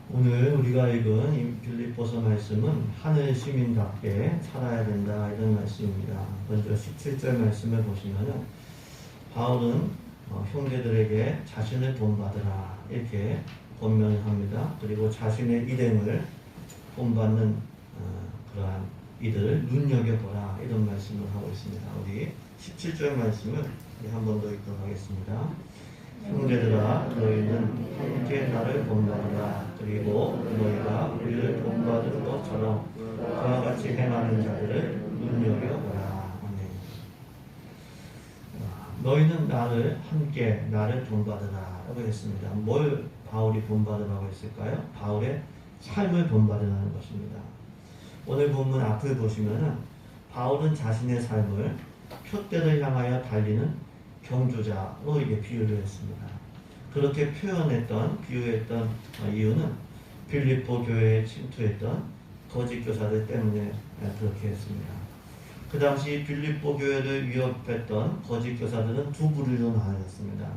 오늘 우리가 읽은 이 빌립보서 말씀은 하늘 시민답게 살아야 된다 이런 말씀입니다. 먼저 17절 말씀을 보시면은 바울은 형제들에게 자신을 본받으라 이렇게 권면합니다. 그리고 자신의 일행을 본받는 그러한 이들을 눈여겨보라 이런 말씀을 하고 있습니다. 우리 17절 말씀을 한 번 더 읽도록 하겠습니다. 형제들아 너희는 함께 나를 본받으라. 그리고 너희가 우리를 본받은 것처럼 그와 같이 행하는 자들을 눈여겨보라. 아멘. 너희는 함께 나를 본받으라 라고 했습니다. 뭘 바울이 본받으라고 했을까요? 바울의 삶을 본받으라는 것입니다. 오늘 본문 앞을 보시면은 바울은 자신의 삶을 표대를 향하여 달리는 경주자로 이게 비유를 했습니다. 그렇게 비유했던 이유는 빌립보 교회에 침투했던 거짓 교사들 때문에 그렇게 했습니다. 그 당시 빌립보 교회를 위협했던 거짓 교사들은 두 부류로 나뉘었습니다.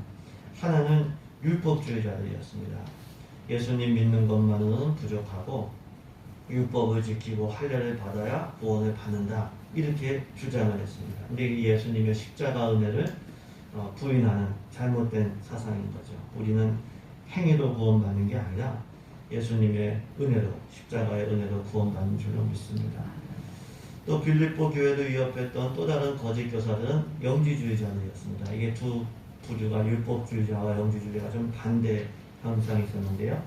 하나는 율법주의자들이었습니다. 예수님 믿는 것만으로는 부족하고 율법을 지키고 할례를 받아야 구원을 받는다 이렇게 주장을 했습니다. 근데 예수님의 십자가 은혜를 부인하는 잘못된 사상인 거죠. 우리는 행위로 구원받는 게 아니라 예수님의 은혜로 십자가의 은혜로 구원받는 줄로 믿습니다. 또 빌립보 교회를 위협했던 또 다른 거짓 교사들은 영지주의자들이었습니다. 이게 두 부류가 율법주의자와 영지주의자가 좀 반대 현상이 있었는데요.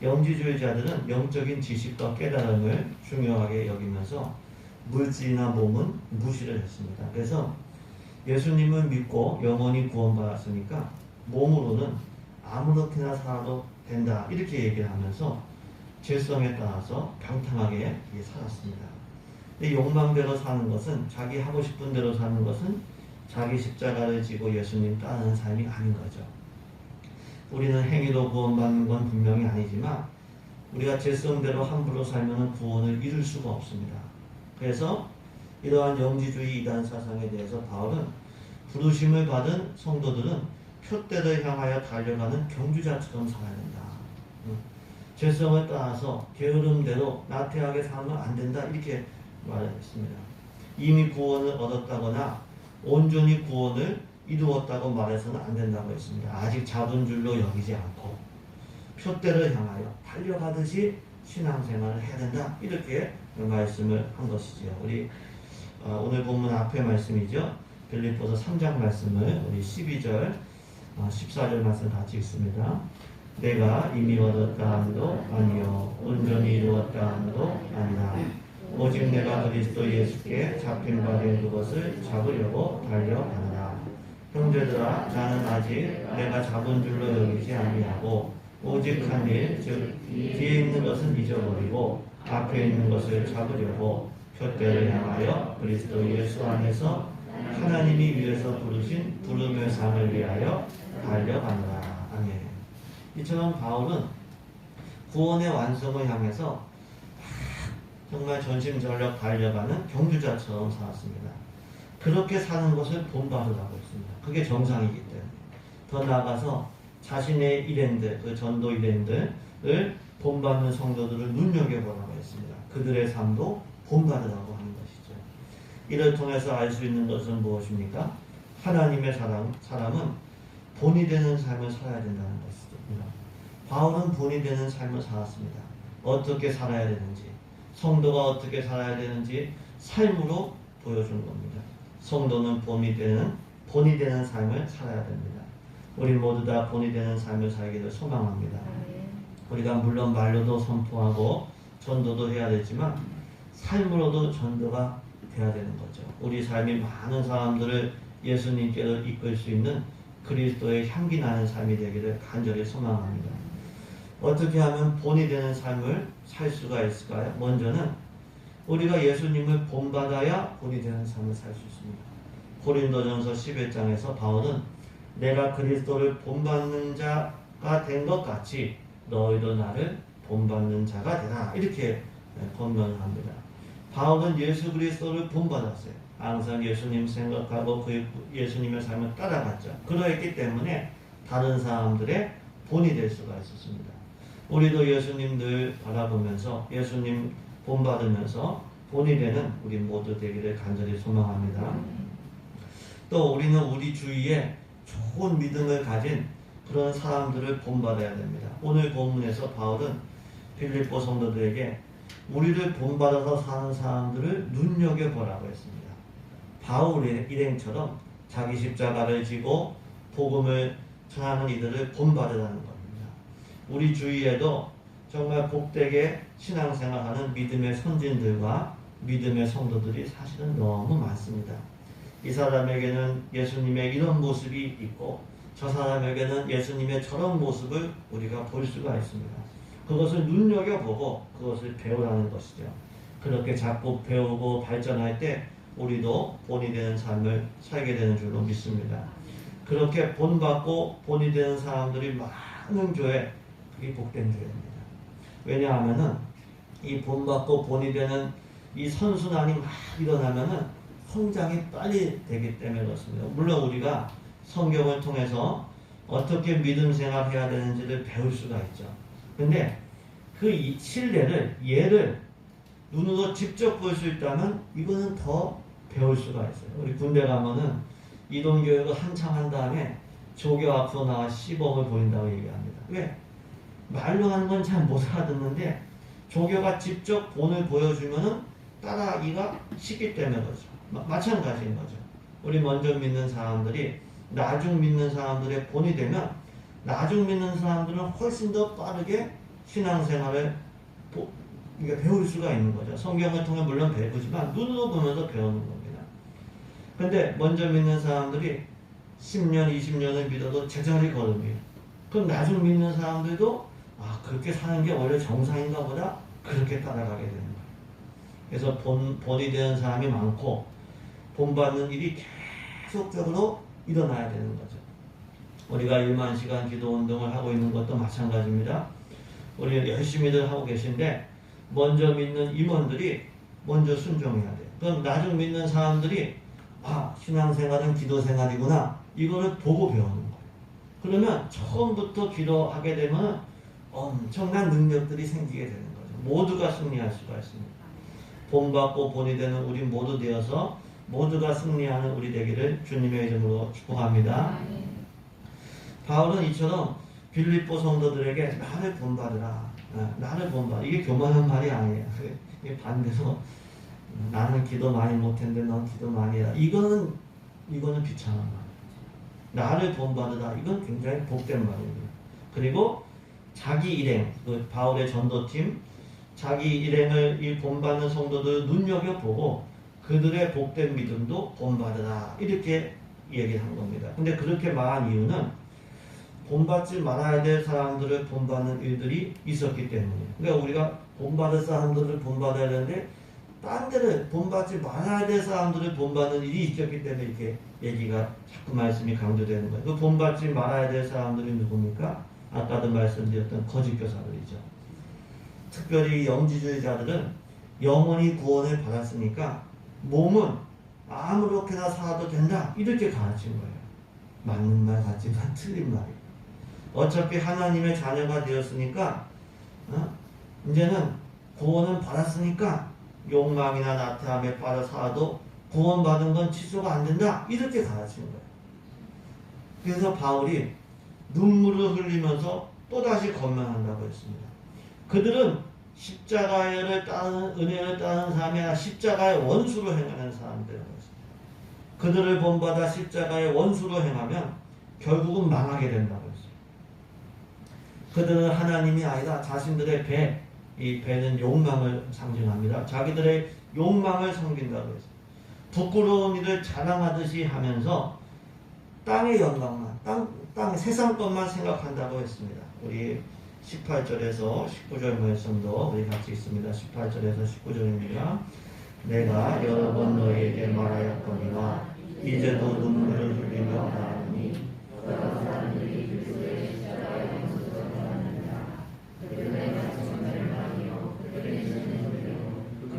영지주의자들은 영적인 지식과 깨달음을 중요하게 여기면서 물질이나 몸은 무시를 했습니다. 그래서 예수님을 믿고 영원히 구원받았으니까 몸으로는 아무렇게나 살아도 된다 이렇게 얘기를 하면서 죄성에 따라서 방탕하게 살았습니다. 근데 욕망대로 사는 것은 자기 하고 싶은 대로 사는 것은 자기 십자가를 지고 예수님 따르는 삶이 아닌 거죠. 우리는 행위로 구원받는 건 분명히 아니지만 우리가 죄성대로 함부로 살면 구원을 이룰 수가 없습니다. 그래서 이러한 영지주의 이단 사상에 대해서 바울은 부르심을 받은 성도들은 표대를 향하여 달려가는 경주자처럼 살아야 된다. 죄성을 따라서 게으름대로 나태하게 살면 안 된다 이렇게 말했습니다. 이미 구원을 얻었다거나 온전히 구원을 이루었다고 말해서는 안 된다고 했습니다. 아직 잡은 줄로 여기지 않고 표대를 향하여 달려가듯이 신앙생활을 해야 된다 이렇게 말씀을 한 것이죠. 우리 오늘 본문 앞에 말씀이죠. 빌립보서 3장 말씀을 우리 12절 14절 말씀 같이 읽습니다. 내가 이미 얻었다 함도 아니요 온전히 이루었다 함도 아니라 오직 내가 그리스도 예수께 잡힌 바 된 그것을 잡으려고 달려간다. 형제들아 나는 아직 내가 잡은 줄로 여기지 아니하고 오직 한 일 즉 뒤에 있는 것은 잊어버리고 앞에 있는 것을 잡으려고 표대를 향하여 그리스도 예수 안에서 하나님이 위에서 부르신 부름의 상을 위하여 달려간다. 아멘. 이처럼 바울은 구원의 완성을 향해서 정말 전심전력 달려가는 경주자처럼 살았습니다. 그렇게 사는 것을 본받으라고 했습니다. 그게 정상이기 때문에. 더 나아가서 자신의 일행들, 그 전도 일행들을 본받는 성도들을 눈여겨보라고 했습니다. 그들의 삶도 본받으라고 하는 것이죠. 이를 통해서 알 수 있는 것은 무엇입니까? 하나님의 사람은 본이 되는 삶을 살아야 된다는 것입니다. 바울은 본이 되는 삶을 살았습니다. 어떻게 살아야 되는지, 성도가 어떻게 살아야 되는지 삶으로 보여준 겁니다. 성도는 본이 되는 삶을 살아야 됩니다. 우리 모두 다 본이 되는 삶을 살기를 소망합니다. 우리가 물론 말로도 선포하고 전도도 해야 되지만 삶으로도 전도가 돼야 되는 거죠. 우리 삶이 많은 사람들을 예수님께로 이끌 수 있는 그리스도의 향기 나는 삶이 되기를 간절히 소망합니다. 어떻게 하면 본이 되는 삶을 살 수가 있을까요? 먼저는 우리가 예수님을 본받아야 본이 되는 삶을 살 수 있습니다. 고린도전서 11장에서 바울은 내가 그리스도를 본받는 자가 된 것 같이 너희도 나를 본받는 자가 되라 이렇게 권면합니다. 바울은 예수 그리스도를 본받았어요. 항상 예수님 생각하고 그 예수님의 삶을 따라갔죠. 그러했기 때문에 다른 사람들의 본이 될 수가 있었습니다. 우리도 예수님 늘 바라보면서 예수님 본받으면서 본이 되는 우리 모두 되기를 간절히 소망합니다. 또 우리는 우리 주위에 좋은 믿음을 가진 그런 사람들을 본받아야 됩니다. 오늘 본문에서 바울은 빌립보 성도들에게 우리를 본받아서 사는 사람들을 눈여겨보라고 했습니다. 바울의 일행처럼 자기 십자가를 지고 복음을 전하는 이들을 본받으라는 겁니다. 우리 주위에도 정말 복되게 신앙생활하는 믿음의 선진들과 믿음의 성도들이 사실은 너무 많습니다. 이 사람에게는 예수님의 이런 모습이 있고 저 사람에게는 예수님의 저런 모습을 우리가 볼 수가 있습니다. 그것을 눈여겨보고 그것을 배우라는 것이죠. 그렇게 자꾸 배우고 발전할 때 우리도 본이 되는 삶을 살게 되는 줄로 믿습니다. 그렇게 본받고 본이 되는 사람들이 많은 교회, 그게 복된 교회입니다. 왜냐하면은 이 본받고 본이 되는 이 선순환이 막 일어나면은 성장이 빨리 되기 때문에 그렇습니다. 물론 우리가 성경을 통해서 어떻게 믿음 생활해야 되는지를 배울 수가 있죠. 근데 그 실례를, 예를 눈으로 직접 볼 수 있다면 이거는 더 배울 수가 있어요. 우리 군대 가면은 이동교육을 한참 한 다음에 조교 앞으로 나와 시범을 보인다고 얘기합니다. 왜? 말로 하는 건 잘 못 알아듣는데 조교가 직접 본을 보여주면은 따라하기가 쉽기 때문에 그렇죠. 마찬가지인 거죠. 우리 먼저 믿는 사람들이 나중 믿는 사람들의 본이 되면 나중 믿는 사람들은 훨씬 더 빠르게 신앙생활을 배울 수가 있는 거죠. 성경을 통해 물론 배우지만 눈으로 보면서 배우는 겁니다. 근데 먼저 믿는 사람들이 10년, 20년을 믿어도 제자리 걸음이에요. 그럼 나중 믿는 사람들도 그렇게 사는 게 원래 정상인가 보다 그렇게 따라가게 되는 거예요. 그래서 본이 되는 사람이 많고 본받는 일이 계속적으로 일어나야 되는 거죠. 우리가 1만 시간 기도 운동을 하고 있는 것도 마찬가지입니다. 우리 열심히들 하고 계신데 먼저 믿는 임원들이 먼저 순종해야 돼요. 그럼 나중 믿는 사람들이 신앙생활은 기도생활이구나 이거를 보고 배우는 거예요. 그러면 처음부터 기도하게 되면 엄청난 능력들이 생기게 되는 거죠. 모두가 승리할 수가 있습니다. 본받고 본이 되는 우리 모두 되어서 모두가 승리하는 우리 되기를 주님의 이름으로 축복합니다. 바울은 이처럼 빌립보 성도들에게 나를 본받으라. 나를 본받아. 이게 교만한 말이 아니에요. 이게 반대로 나는 기도 많이 못했는데 넌 기도 많이 해라. 이거는 비참한 말. 나를 본받으라. 이건 굉장히 복된 말입니다. 그리고 자기 일행, 바울의 전도팀, 자기 일행을 이 본받는 성도들 눈여겨보고 그들의 복된 믿음도 본받으라. 이렇게 얘기한 겁니다. 근데 그렇게 말한 이유는 본받지 말아야 될 사람들을 본받는 일들이 있었기 때문이에요. 그러니까 우리가 본받을 사람들을 본받아야 되는데 딴 데를 본받지 말아야 될 사람들을 본받는 일이 있었기 때문에 이렇게 얘기가 자꾸 말씀이 강조되는 거예요. 그 본받지 말아야 될 사람들이 누굽니까? 아까도 말씀드렸던 거짓 교사들이죠. 특별히 영지주의자들은 영원히 구원을 받았으니까 몸은 아무렇게나 살아도 된다 이렇게 가르친 거예요. 맞는 말 같지만 틀린 말이에요. 어차피 하나님의 자녀가 되었으니까 이제는 구원은 받았으니까 욕망이나 나태함에 빠져 살아도 구원받은 건 취소가 안 된다 이렇게 가르친 거예요. 그래서 바울이 눈물을 흘리면서 또다시 권면한다고 했습니다. 그들은 십자가를 따르는 은혜를 따르는 사람이 아니라 십자가의 원수로 행하는 사람들이라고 했습니다. 그들을 본받아 십자가의 원수로 행하면 결국은 망하게 된다고 했습니다. 그들은 하나님이 아니라 자신들의 배, 이 배는 욕망을 상징합니다. 자기들의 욕망을 섬긴다고 했습니다. 부끄러운 일을 자랑하듯이 하면서 땅의 영광만, 땅의 세상 것만 생각한다고 했습니다. 우리 18절에서 19절 말씀도 우리 같이 있습니다. 18절에서 19절입니다. 내가 여러 번 너희에게 말하였거니와 이제도 눈물을 흘리며 말하니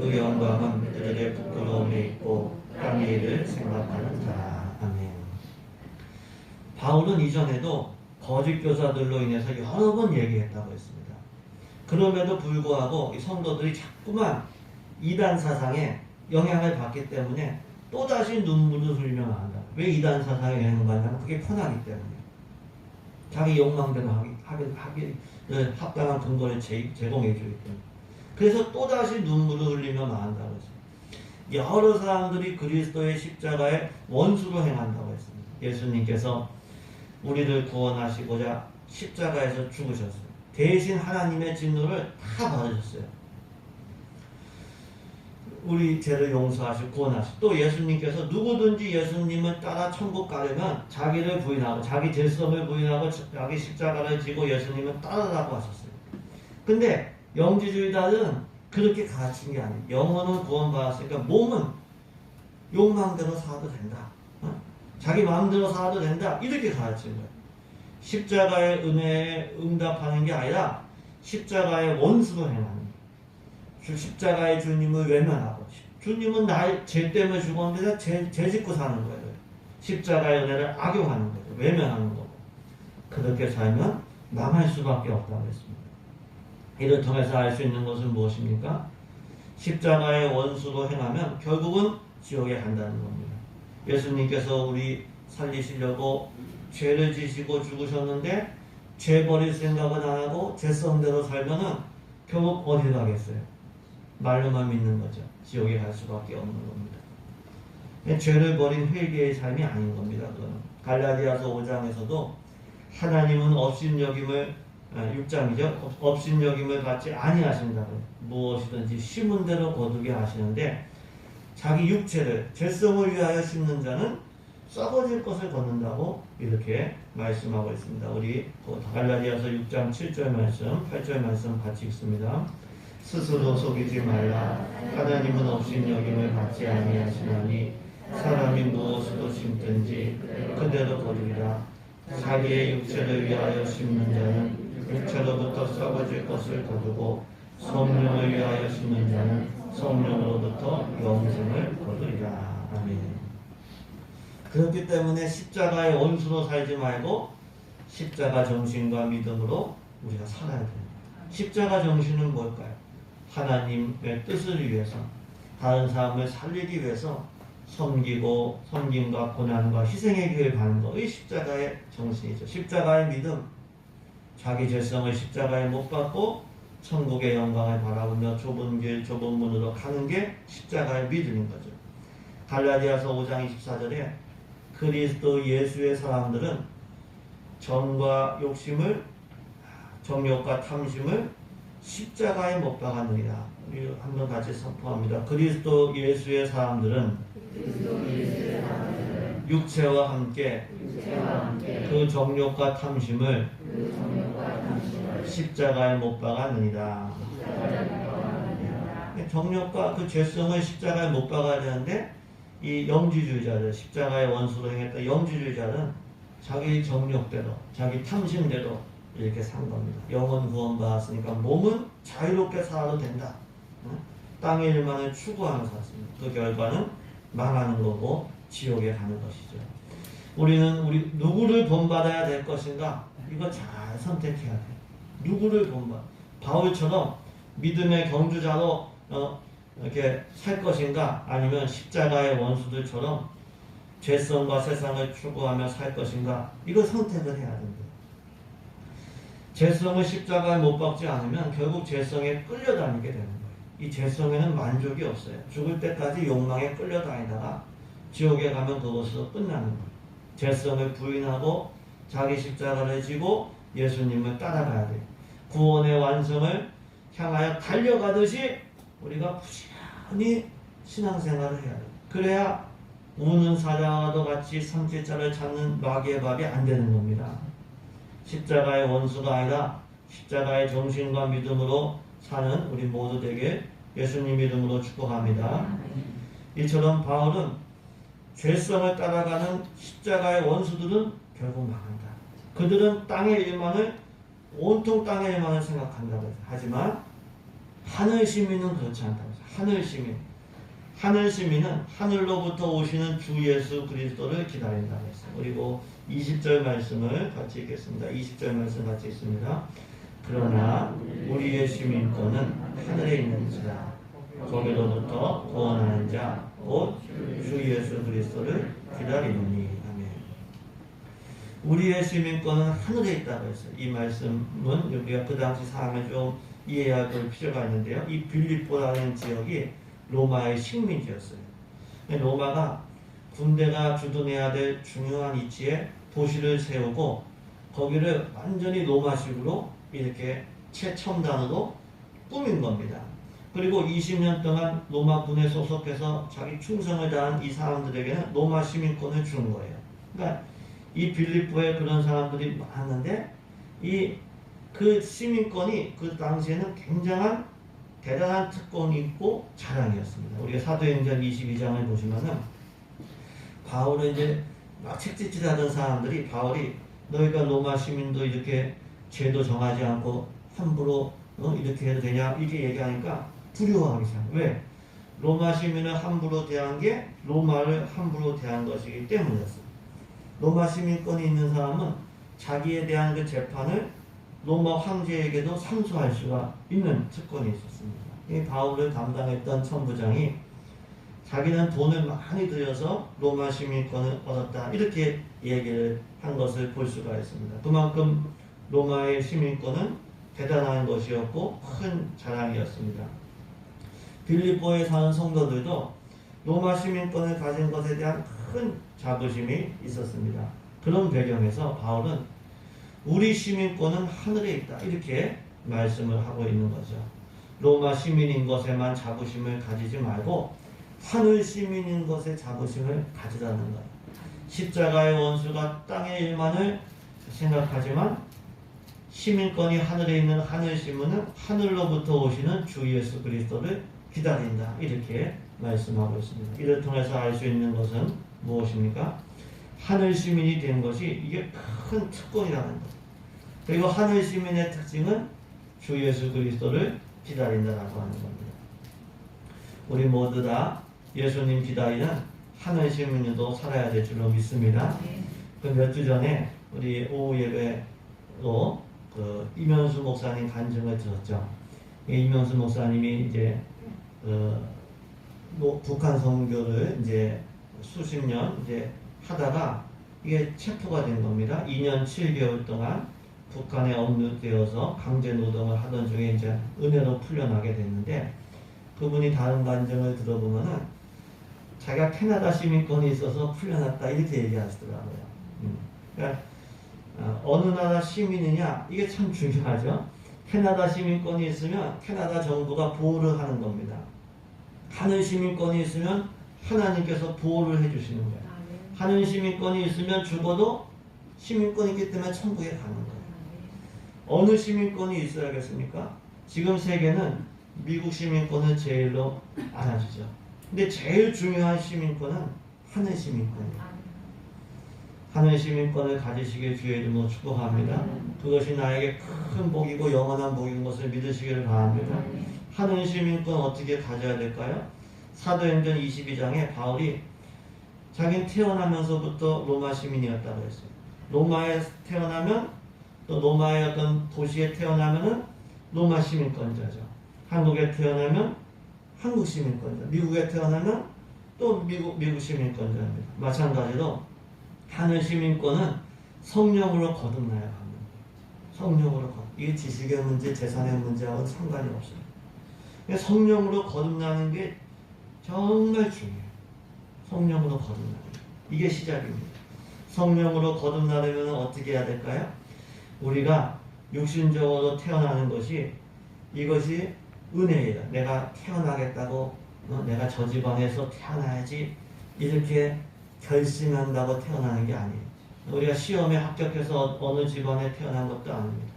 그 영광은 그들의 부끄러움에 있고 땅의 일을 생각하는 자라. 아멘. 바울은 이전에도 거짓 교사들로 인해서 여러 번 얘기했다고 했습니다. 그럼에도 불구하고 이 성도들이 자꾸만 이단 사상에 영향을 받기 때문에 또다시 눈물을 흘리며 나간다. 왜 이단 사상에 영향을 받냐면 그게 편하기 때문에. 자기 욕망대로 하기 합당한 근거를 제공해 주기 때문에. 그래서 또다시 눈물을 흘리며 나간다고 했습니다. 여러 사람들이 그리스도의 십자가의 원수로 행한다고 했습니다. 예수님께서 우리를 구원하시고자 십자가에서 죽으셨어요. 대신 하나님의 진노를 다 받으셨어요. 우리 죄를 용서하시고 구원하시고 또 예수님께서 누구든지 예수님을 따라 천국 가려면 자기를 부인하고 자기 죄성을 부인하고 자기 십자가를 지고 예수님을 따르라고 하셨어요. 근데 영지주의자들은 그렇게 가르친 게 아니에요. 영혼은 구원받았으니까 몸은 욕망대로 살아도 된다. 자기 마음대로 살아도 된다. 이렇게 가르친 거예요. 십자가의 은혜에 응답하는 게 아니라 십자가의 원수로 행하는 거예요. 십자가의 주님을 외면하고 주님은 나의 죄 때문에 죽었는데 죄 짓고 사는 거예요. 십자가의 은혜를 악용하는 거죠. 외면하는 거고. 그렇게 살면 망할 수밖에 없다고 했습니다. 이를 통해서 알 수 있는 것은 무엇입니까? 십자가의 원수로 행하면 결국은 지옥에 간다는 겁니다. 예수님께서 우리 살리시려고 죄를 지시고 죽으셨는데 죄 버릴 생각은 안 하고 죄성대로 살면은 결국 어디 가겠어요? 말로만 믿는 거죠. 지옥에 갈 수밖에 없는 겁니다. 죄를 버린 회개의 삶이 아닌 겁니다. 그거는. 갈라디아서 5장에서도 하나님은 업신여김을 6장이죠. 업신여김을 받지 아니하신다고 무엇이든지 심은 대로 거두게 하시는데 자기 육체를 죄성을 위하여 심는 자는 썩어질 것을 걷는다고 이렇게 말씀하고 있습니다. 우리 갈라디아서 6장 7절 말씀, 8절 말씀 같이 읽습니다. 스스로 속이지 말라. 하나님은 업신여김을 받지 아니하시나니 사람이 무엇으로 심든지 그대로 거두리라. 자기의 육체를 위하여 심는 자는 육체로부터 썩어질 것을 거두고 성령을 위하여 심는 자는 성령으로부터 영생을 거두리라. 아멘. 그렇기 때문에 십자가의 원수로 살지 말고 십자가 정신과 믿음으로 우리가 살아야 됩니다. 십자가 정신은 뭘까요? 하나님의 뜻을 위해서 다른 사람을 살리기 위해서 섬기고 섬김과 고난과 희생의 길을 가는 것이 십자가의 정신이죠. 십자가의 믿음, 자기 죄성을 십자가에 못 박고 천국의 영광을 바라보며 좁은 길 좁은 문으로 가는 게 십자가의 믿음인 거죠. 갈라디아서 5장 24절에 그리스도 예수의 사람들은 정과 욕심을 정욕과 탐심을 십자가에 못 박았느니라. 우리 한번 같이 선포합니다. 그리스도 예수의 사람들은 육체와 함께 그 정욕과 탐심을 십자가에 못 박았느니라. 정욕과 그 죄성을 십자가에 못 박아야 되는데 이 영지주의자들, 십자가의 원수로 행했던 영지주의자는 자기 정욕대로, 자기 탐심대로 이렇게 산 겁니다. 영혼 구원받았으니까 몸은 자유롭게 살아도 된다. 땅의 일만을 추구하면서 살았습니다. 그 결과는 망하는 거고 지옥에 가는 것이죠. 우리 누구를 본받아야 될 것인가? 이거 잘 선택해야 돼요. 누구를 본받아? 바울처럼 믿음의 경주자로 이렇게 살 것인가? 아니면 십자가의 원수들처럼 죄성과 세상을 추구하며 살 것인가? 이거 선택을 해야 됩니다. 죄성을 십자가에 못 박지 않으면 결국 죄성에 끌려다니게 되는 거예요. 이 죄성에는 만족이 없어요. 죽을 때까지 욕망에 끌려다니다가 지옥에 가면 그것으로 끝나는 거예요. 죄성을 부인하고 자기 십자가를 지고 예수님을 따라가야 돼요. 구원의 완성을 향하여 달려가듯이 우리가 부지런히 신앙생활을 해야 돼요. 그래야 우는 사자와도 같이 삼킬자를 찾는 마귀의 밥이 안 되는 겁니다. 십자가의 원수가 아니라 십자가의 정신과 믿음으로 사는 우리 모두 되게 예수님 이름으로 축복합니다. 이처럼 바울은 죄성을 따라가는 십자가의 원수들은 결국 망한다. 그들은 땅의 일만을 온통 땅의 일만을 생각한다고 해서 하지만 하늘 시민은 그렇지 않다고 해서 하늘 시민은 하늘로부터 오시는 주 예수 그리스도를 기다린다고 했어요. 그리고 20절 말씀을 같이 읽겠습니다. 20절 말씀 같이 읽습니다. 그러나 우리의 시민권은 하늘에 있는지라. 거기로부터 구원하는 자 곧 주 예수 그리스도를 기다리노니. 아멘. 우리의 시민권은 하늘에 있다고 했어요. 이 말씀은 우리가 그 당시 상황을 좀 이해해야 될 필요가 있는데요. 이 빌립보라는 지역이 로마의 식민지였어요. 로마가 군대가 주둔해야 될 중요한 위치에 도시를 세우고 거기를 완전히 로마식으로 이렇게 최첨단으로 꾸민 겁니다. 그리고 20년 동안 로마군에 소속해서 자기 충성을 다한 이 사람들에게는 로마 시민권을 준 거예요. 그러니까 이 빌립보에 그런 사람들이 많았는데 그 시민권이 그 당시에는 굉장한 대단한 특권이 있고 자랑이었습니다. 우리가 사도행전 22장을 보시면은 바울을 이제 막 책짓질하던 사람들이 바울이 너희가 로마 시민도 이렇게 죄도 정하지 않고 함부로 이렇게 해도 되냐 이렇게 얘기하니까 두려워하기 시작해요. 왜? 로마 시민을 함부로 대한 게 로마를 함부로 대한 것이기 때문이었어요. 로마 시민권이 있는 사람은 자기에 대한 그 재판을 로마 황제에게도 상소할 수가 있는 특권이 있었습니다. 이 바울을 담당했던 천부장이 자기는 돈을 많이 들여서 로마 시민권을 얻었다 이렇게 얘기를 한 것을 볼 수가 있습니다. 그만큼 로마의 시민권은 대단한 것이었고 큰 자랑이었습니다. 빌립보에 사는 성도들도 로마 시민권을 가진 것에 대한 큰 자부심이 있었습니다. 그런 배경에서 바울은 우리 시민권은 하늘에 있다 이렇게 말씀을 하고 있는 거죠. 로마 시민인 것에만 자부심을 가지지 말고 하늘 시민인 것에 자부심을 가지라는 거예요. 십자가의 원수가 땅의 일만을 생각하지만 시민권이 하늘에 있는 하늘 시민은 하늘로부터 오시는 주 예수 그리스도를 기다린다 이렇게 말씀하고 있습니다. 이를 통해서 알 수 있는 것은 무엇입니까? 하늘 시민이 된 것이 이게 큰 특권이라는 것. 그리고 하늘 시민의 특징은 주 예수 그리스도를 기다린다라고 하는 겁니다. 우리 모두 다 예수님 기다리는 하늘 시민으로 살아야 될 줄로 믿습니다. 그 몇 주 전에 우리 오후 예배로 이면수 목사님 간증을 들었죠. 이면수 목사님이 이제 북한 선교를 이제 수십 년 이제 하다가 이게 체포가 된 겁니다. 2년 7개월 동안 북한에 억류되어서 강제 노동을 하던 중에 이제 은혜로 풀려나게 됐는데 그분이 다른 간증을 들어보면은 자기가 캐나다 시민권이 있어서 풀려났다 이렇게 얘기하시더라고요. 그러니까 어느 나라 시민이냐 이게 참 중요하죠. 캐나다 시민권이 있으면 캐나다 정부가 보호를 하는 겁니다. 하늘 시민권이 있으면 하나님께서 보호를 해주시는 거예요. 하늘 시민권이 있으면 죽어도 시민권이 있기 때문에 천국에 가는 거예요. 어느 시민권이 있어야겠습니까? 지금 세계는 미국 시민권을 제일로 알아주죠. 근데 제일 중요한 시민권은 하늘 시민권이에요. 하늘 시민권을 가지시길 주의 이름으로 축복합니다. 그것이 나에게 큰 복이고 영원한 복인 것을 믿으시기를 바랍니다. 하늘 시민권 어떻게 가져야 될까요? 사도행전 22장에 바울이 자기는 태어나면서부터 로마 시민이었다고 했어요. 로마에 태어나면 또 로마의 어떤 도시에 태어나면은 로마 시민권자죠. 한국에 태어나면 한국 시민권자, 미국에 태어나면 또 미국 시민권자입니다. 마찬가지로 하늘 시민권은 성령으로 거듭나야 합니다. 성령으로 이게 지식의 문제, 재산의 문제하고는 상관이 없어요. 성령으로 거듭나는 게 정말 중요해요. 성령으로 거듭나는 게. 이게 시작입니다. 성령으로 거듭나려면 어떻게 해야 될까요? 우리가 육신적으로 태어나는 것이 이것이 은혜예요. 내가 태어나겠다고 내가 저 집안에서 태어나야지 이렇게 결심한다고 태어나는 게 아니에요. 우리가 시험에 합격해서 어느 집안에 태어난 것도 아닙니다.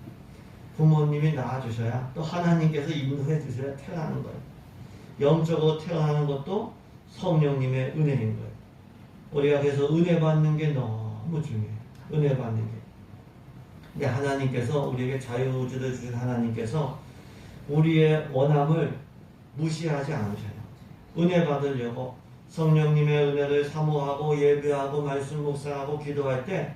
부모님이 낳아주셔야 또 하나님께서 인도해 주셔야 태어나는 거예요. 영적으로 태어나는 것도 성령님의 은혜인 거예요. 우리가 그래서 은혜 받는 게 너무 중요해요. 은혜 받는 게. 근데 하나님께서 우리에게 자유의지를 주신 하나님께서 우리의 원함을 무시하지 않으셔요. 은혜 받으려고 성령님의 은혜를 사모하고 예배하고 말씀 묵상하고 기도할 때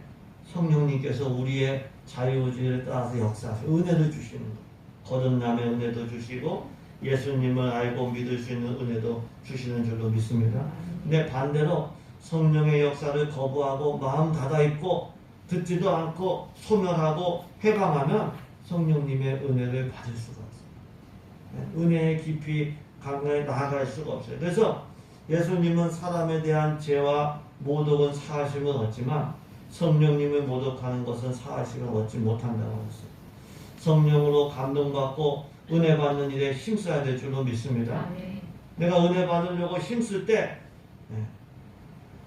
성령님께서 우리의 자유의지를 따라서 역사하시고 은혜를 주시는 거예요. 거듭남의 은혜도 주시고 예수님을 알고 믿을 수 있는 은혜도 주시는 줄로 믿습니다. 근데 반대로 성령의 역사를 거부하고 마음 닫아있고 듣지도 않고 소멸하고 해방하면 성령님의 은혜를 받을 수가 없어요. 은혜의 깊이 강에 나아갈 수가 없어요. 그래서 예수님은 사람에 대한 죄와 모독은 사하심을 얻지만 성령님을 모독하는 것은 사하심을 얻지 못한다고 했어요. 성령으로 감동받고 은혜 받는 일에 힘써야 될 줄로 믿습니다. 내가 은혜 받으려고 힘쓸 때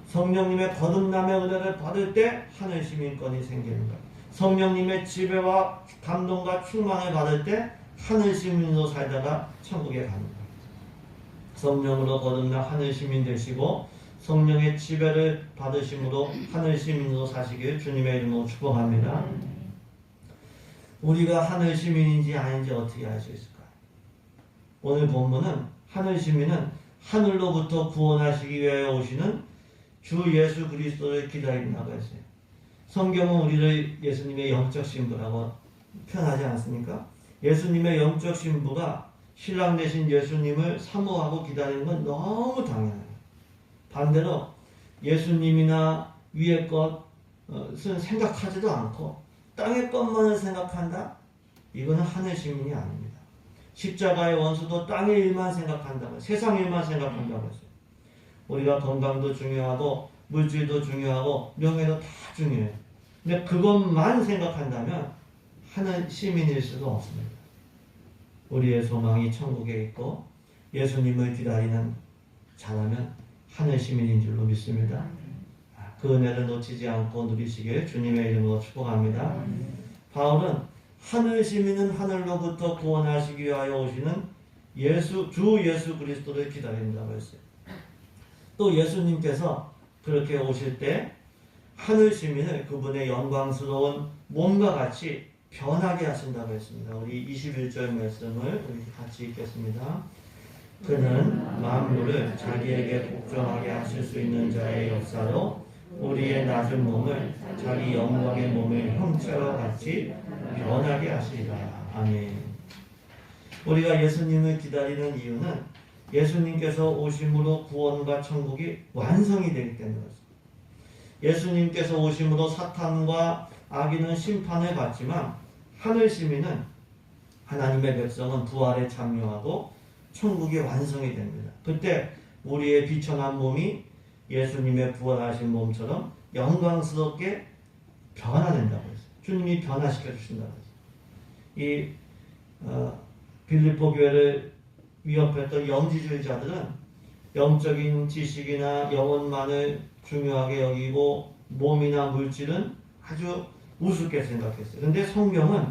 성령님의 거듭남의 은혜를 받을 때 하늘 시민권이 생기는 거예요. 성령님의 지배와 감동과 충만을 받을 때 하늘 시민으로 살다가 천국에 가는 거예요. 성령으로 거듭나 하늘 시민 되시고 성령의 지배를 받으심으로 하늘 시민으로 사시길 주님의 이름으로 축복합니다. 우리가 하늘 시민인지 아닌지 어떻게 알 수 있을까요? 오늘 본문은 하늘 시민은 하늘로부터 구원하시기 위하여 오시는 주 예수 그리스도를 기다린다고 했어요. 성경은 우리를 예수님의 영적 신부라고 표현하지 않습니까? 예수님의 영적 신부가 신랑 되신 예수님을 사모하고 기다리는 건 너무 당연해요. 반대로 예수님이나 위의 것은 생각하지도 않고 땅의 것만을 생각한다? 이거는 하늘 시민이 아닙니다. 십자가의 원수도 땅의 일만 생각한다고, 세상 일만 생각한다고 했어요. 우리가 건강도 중요하고 물질도 중요하고 명예도 다 중요해요. 근데 그것만 생각한다면 하늘 시민일 수가 없습니다. 우리의 소망이 천국에 있고 예수님을 기다리는 자라면 하늘 시민인 줄로 믿습니다. 그 은혜를 놓치지 않고 누리시길 주님의 이름으로 축복합니다. 바울은 하늘 시민은 하늘로부터 구원하시기 위하여 오시는 주 예수 그리스도를 기다린다고 했어요. 또 예수님께서 그렇게 오실 때 하늘 시민을 그분의 영광스러운 몸과 같이 변하게 하신다고 했습니다. 우리 21절 말씀을 우리 같이 읽겠습니다. 그는 만물을 자기에게 복종하게 하실 수 있는 자의 역사로 우리의 낮은 몸을 자기 영광의 몸의 형체와 같이 변하게 하시리라. 아멘. 우리가 예수님을 기다리는 이유는 예수님께서 오심으로 구원과 천국이 완성이 되기 때문이었습니다. 예수님께서 오심으로 사탄과 악인은 심판을 받지만 하늘 시민은 하나님의 백성은 부활에 참여하고 천국이 완성이 됩니다. 그때 우리의 비천한 몸이 예수님의 부활하신 몸처럼 영광스럽게 변화된다고 했어요. 주님이 변화시켜 주신다고 했어요. 빌립보 교회를 위협했던 영지주의자들은 영적인 지식이나 영혼만을 중요하게 여기고 몸이나 물질은 아주 우습게 생각했어요. 그런데 성경은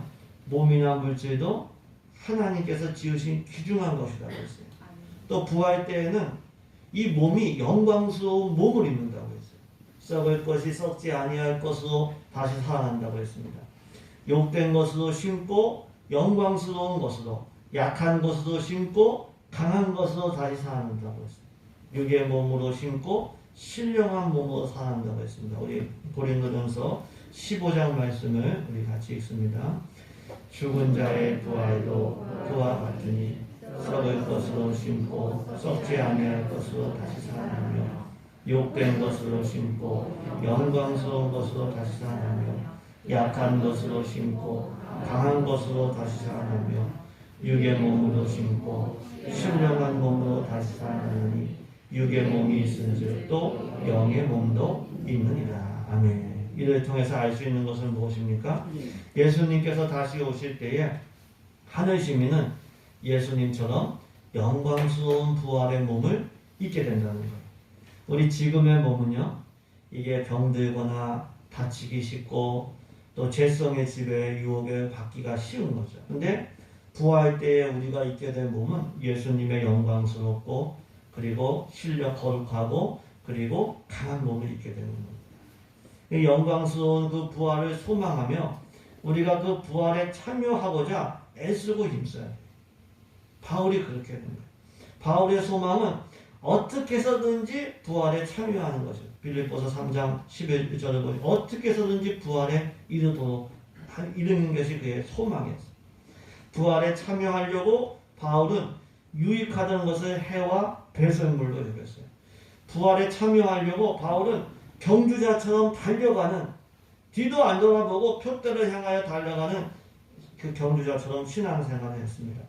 몸이나 물질도 하나님께서 지으신 귀중한 것이라고 했어요. 또 부활 때에는 이 몸이 영광스러운 몸을 입는다고 했어요. 썩을 것이 썩지 아니할 것으로 다시 살아난다고 했습니다. 욕된 것으로 심고 영광스러운 것으로, 약한 것으로 심고 강한 것으로 다시 살아난다고 했어요. 육의 몸으로 심고 신령한 몸으로 살아난다고 했습니다. 우리 고린도전서 15장 말씀을 우리 같이 읽습니다. 죽은 자의 부활도 그와 같으니 썩을 것으로 심고 썩지 아니할 것으로 다시 살아나며 욕된 것으로 심고 영광스러운 것으로 다시 살아나며 약한 것으로 심고 강한 것으로 다시 살아나며 육의 몸으로 심고 신령한 몸으로 다시 살아나니 육의 몸이 있은즉 또 영의 몸도 있느니라. 아멘. 이를 통해서 알 수 있는 것은 무엇입니까? 예수님께서 다시 오실 때에 하늘 시민은 예수님처럼 영광스러운 부활의 몸을 입게 된다는 거예요. 우리 지금의 몸은요, 이게 병들거나 다치기 쉽고 또 죄성의 지배에 유혹을 받기가 쉬운 거죠. 근데 부활 때에 우리가 입게 된 몸은 예수님의 영광스럽고 그리고 신령 거룩하고 그리고 강한 몸을 입게 되는 겁니다. 영광스러운 그 부활을 소망하며 우리가 그 부활에 참여하고자 애쓰고 힘써야 돼요. 바울이 그렇게 했는 거예요. 바울의 소망은 어떻게 해서든지 부활에 참여하는 거죠. 빌립보서 3장 11절을 보니 어떻게 해서든지 부활에 이르도록 이루는 것이 그의 소망이었어요. 부활에 참여하려고 바울은 유익하던 것을 해와 배설물로 여겼어요. 부활에 참여하려고 바울은 경주자처럼 달려가는, 뒤도 안 돌아보고 표대를 향하여 달려가는 그 경주자처럼 신앙생활을 했습니다.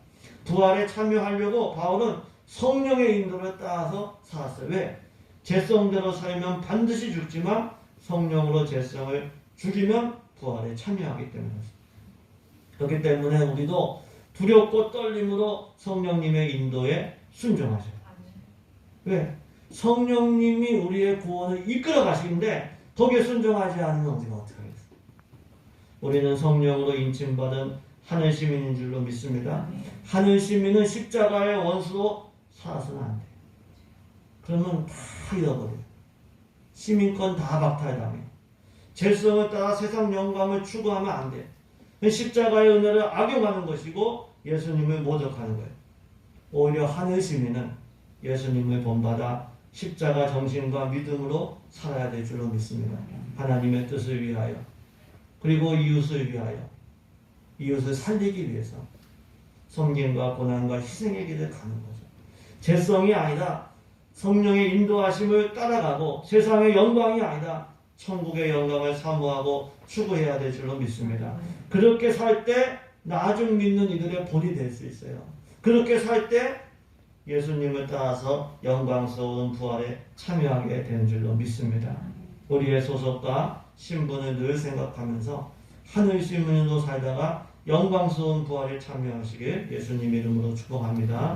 부활에 참여하려고 바울은 성령의 인도를 따라서 살았어요. 왜? 죄성대로 살면 반드시 죽지만 성령으로 죄성을 죽이면 부활에 참여하기 때문이었습니다. 그렇기 때문에 우리도 두렵고 떨림으로 성령님의 인도에 순종하세요. 왜? 성령님이 우리의 구원을 이끌어 가시는데 거기에 순종하지 않으면 우리가 어떻게 하겠어요? 우리는 성령으로 인침받은 하늘 시민인 줄로 믿습니다. 하늘 시민은 십자가의 원수로 살아서는 안 돼요. 그러면 다 잃어버려요. 시민권 다 박탈당해요. 죄성을 따라 세상 영광을 추구하면 안 돼요. 십자가의 은혜를 악용하는 것이고 예수님을 모독하는 거예요. 오히려 하늘 시민은 예수님을 본받아 십자가 정신과 믿음으로 살아야 될 줄로 믿습니다. 하나님의 뜻을 위하여, 그리고 이웃을 위하여, 이웃을 살리기 위해서 섬김과 고난과 희생의 길을 가는 거죠. 죄성이 아니라 성령의 인도하심을 따라가고 세상의 영광이 아니라 천국의 영광을 사모하고 추구해야 될 줄로 믿습니다. 그렇게 살 때 나중 믿는 이들의 본이 될 수 있어요. 그렇게 살 때 예수님을 따라서 영광스러운 부활에 참여하게 되는 줄로 믿습니다. 우리의 소속과 신분을 늘 생각하면서 하늘 시민으로 살다가 영광스러운 부활에 참여하시길 예수님 이름으로 축복합니다.